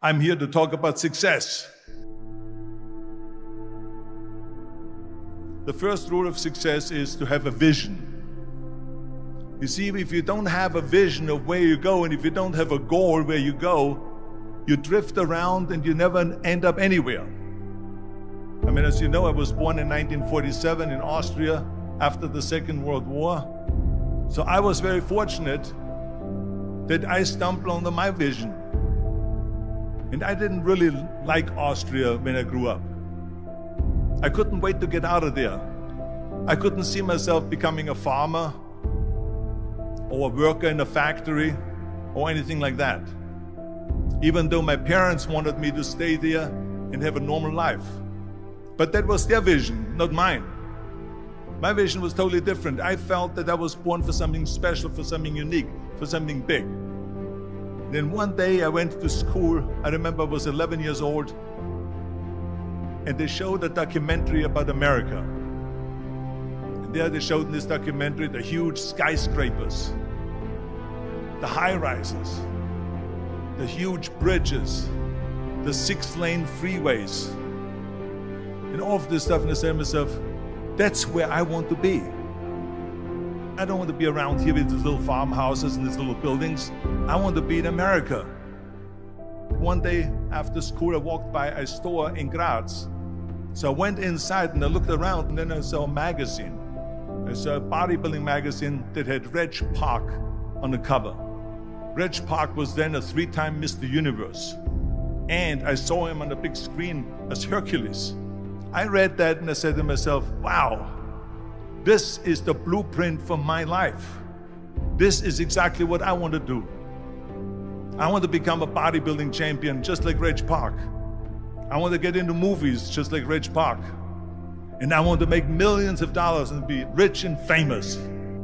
I'm here to talk about success. The first rule of success is to have a vision. You see, if you don't have a vision of where you go, and if you don't have a goal where you go, you drift around and you never end up anywhere. I mean, as you know, I was born in 1947 in Austria after the Second World War. So I was very fortunate that I stumbled onto my vision. And I didn't really like Austria when I grew up. I couldn't wait to get out of there. I couldn't see myself becoming a farmer or a worker in a factory or anything like that, even though my parents wanted me to stay there and have a normal life. But that was their vision, not mine. My vision was totally different. I felt that I was born for something special, for something unique, for something big. Then one day I went to school. I remember I was 11 years old, and they showed a documentary about America. And there they showed in this documentary the huge skyscrapers, the high-rises, the huge bridges, the 6-lane freeways, and all of this stuff. And I said to myself, that's where I want to be. I don't want to be around here with these little farmhouses and these little buildings. I want to be in America. One day after school, I walked by a store in Graz. So I went inside and I looked around, and then I saw a magazine. I saw a bodybuilding magazine that had Reg Park on the cover. Reg Park was then a 3-time Mr. Universe. And I saw him on the big screen as Hercules. I read that and I said to myself, wow, this is the blueprint for my life. This is exactly what I want to do. I want to become a bodybuilding champion just like Reg Park. I want to get into movies just like Reg Park. And I want to make millions of dollars and be rich and famous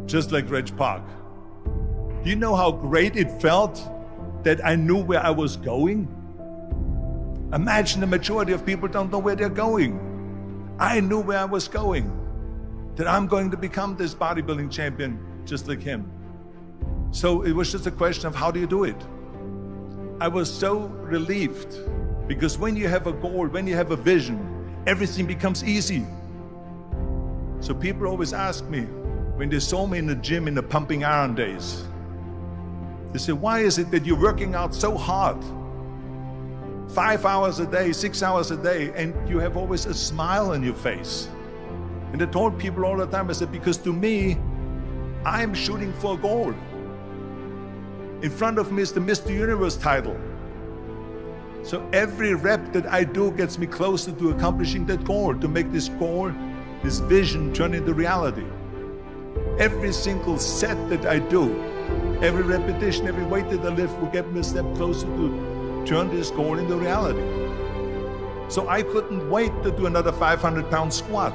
just like Reg Park. Do you know how great it felt that I knew where I was going? Imagine the majority of people don't know where they're going. I knew where I was going, that I'm going to become this bodybuilding champion just like him. So it was just a question of how do you do it? I was so relieved, because when you have a goal, when you have a vision, everything becomes easy. So people always ask me, when they saw me in the gym in the pumping iron days, they say, why is it that you're working out so hard? 5 hours a day, 6 hours a day, and you have always a smile on your face. And I told people all the time, I said, because to me, I'm shooting for a goal. In front of me is the Mr. Universe title. So every rep that I do gets me closer to accomplishing that goal, to make this goal, this vision turn into reality. Every single set that I do, every repetition, every weight that I lift will get me a step closer to turn this goal into reality. So I couldn't wait to do another 500-pound squat.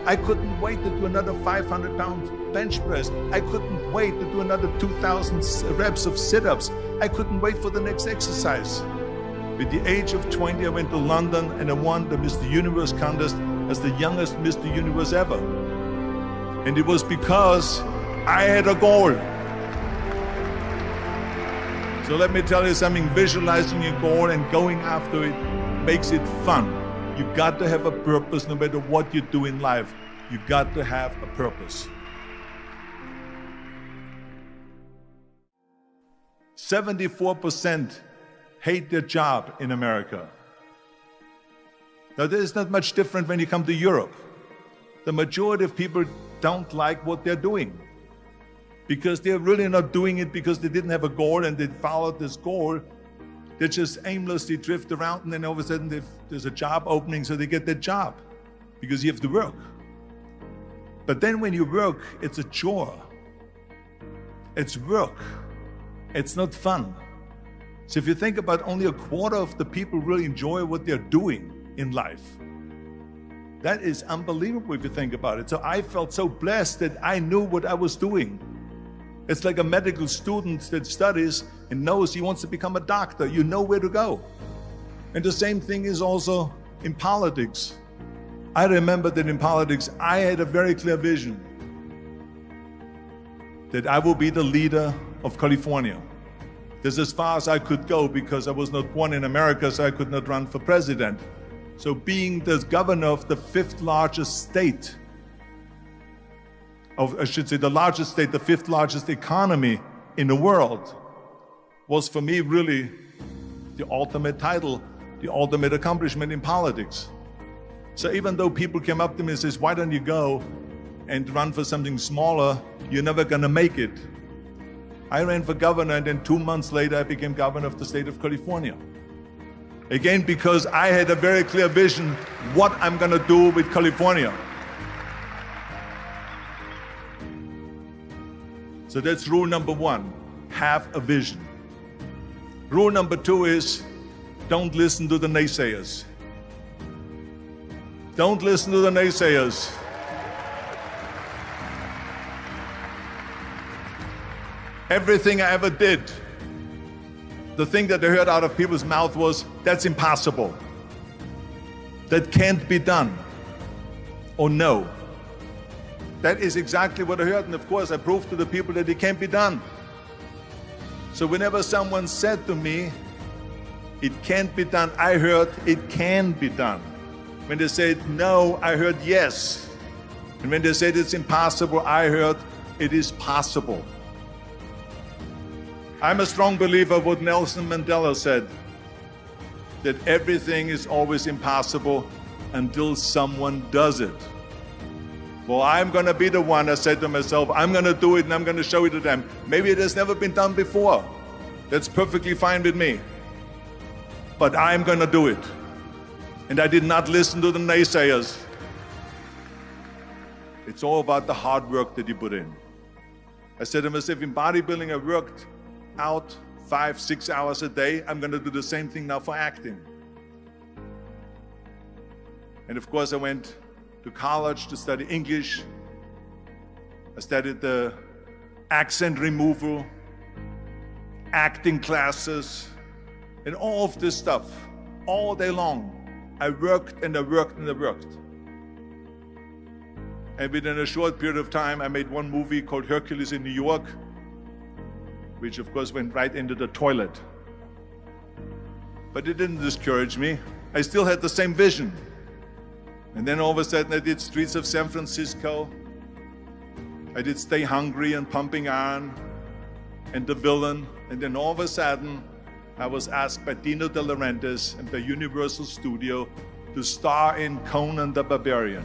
I couldn't wait to do another 500-pound bench press. I couldn't wait to do another 2,000 reps of sit-ups. I couldn't wait for the next exercise. At the age of 20, I went to London and I won the Mr. Universe contest as the youngest Mr. Universe ever. And it was because I had a goal. So let me tell you something, visualizing your goal and going after it makes it fun. You've got to have a purpose no matter what you do in life. You've got to have a purpose. 74% hate their job in America. Now, there's not much different when you come to Europe. The majority of people don't like what they're doing, because they're really not doing it because they didn't have a goal and they followed this goal. They just aimlessly drift around, and then all of a sudden there's a job opening, so they get that job because you have to work. But then when you work, it's a chore. It's work. It's not fun. So if you think about, only a quarter of the people really enjoy what they're doing in life. That is unbelievable if you think about it. So I felt so blessed that I knew what I was doing. It's like a medical student that studies and knows he wants to become a doctor. You know where to go. And the same thing is also in politics. I remember that in politics, I had a very clear vision that I will be the leader of California. This is as far as I could go because I was not born in America, so I could not run for president. So being the governor of the fifth largest state, I should say the largest state, the fifth largest economy in the world, was for me really the ultimate title, the ultimate accomplishment in politics. So even though people came up to me and says, why don't you go and run for something smaller, you're never gonna make it. I ran for governor, and then 2 months later I became governor of the state of California. Again, because I had a very clear vision what I'm gonna do with California. So that's rule number one, have a vision. Rule number two is, don't listen to the naysayers. Don't listen to the naysayers. Everything I ever did, the thing that I heard out of people's mouth was, that's impossible. That can't be done. Or no. That is exactly what I heard, and of course I proved to the people that it can't be done. So whenever someone said to me, it can't be done, I heard, it can be done. When they said no, I heard yes. And when they said it's impossible, I heard it is possible. I'm a strong believer of what Nelson Mandela said, that everything is always impossible until someone does it. Well, I'm going to be the one, I said to myself, I'm going to do it and I'm going to show it to them. Maybe it has never been done before. That's perfectly fine with me. But I'm going to do it. And I did not listen to the naysayers. It's all about the hard work that you put in. I said to myself, in bodybuilding, I worked out 5-6 hours a day. I'm going to do the same thing now for acting. And of course, I went to college to study English. I studied the accent removal, acting classes, and all of this stuff all day long. I worked and I worked and I worked. And within a short period of time, I made one movie called Hercules in New York, which of course went right into the toilet. But it didn't discourage me. I still had the same vision. And then all of a sudden I did Streets of San Francisco. I did Stay Hungry and Pumping Iron and The Villain. And then all of a sudden I was asked by Dino De Laurentiis and by Universal Studio to star in Conan the Barbarian.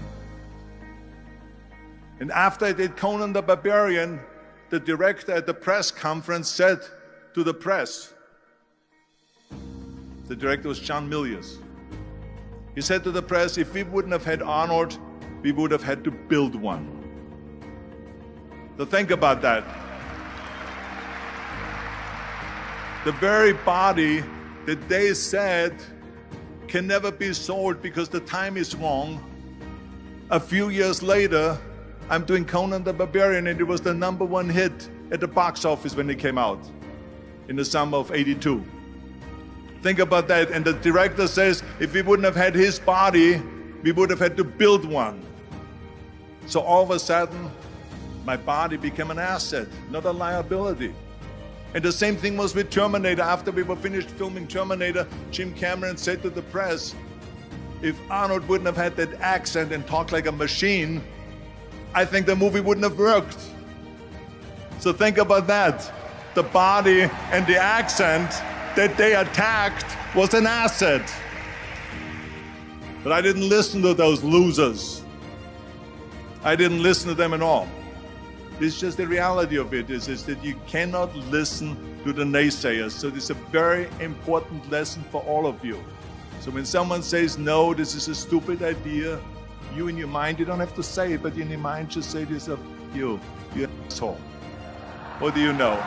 And after I did Conan the Barbarian, the director at the press conference said to the press, the director was John Milius. He said to the press, if we wouldn't have had Arnold, we would have had to build one. So think about that. The very body that they said can never be sold because the time is wrong. A few years later, I'm doing Conan the Barbarian, and it was the #1 hit at the box office when it came out in the summer of '82. Think about that. And the director says, if we wouldn't have had his body, we would have had to build one. So all of a sudden, my body became an asset, not a liability. And the same thing was with Terminator. After we were finished filming Terminator, Jim Cameron said to the press, if Arnold wouldn't have had that accent and talked like a machine, I think the movie wouldn't have worked. So think about that. The body and the accent that they attacked was an asset. But I didn't listen to those losers. I didn't listen to them at all. It's just the reality of it is that you cannot listen to the naysayers. So this is a very important lesson for all of you. So when someone says, no, this is a stupid idea, you in your mind, you don't have to say it, but in your mind just say to yourself, you asshole. What do you know?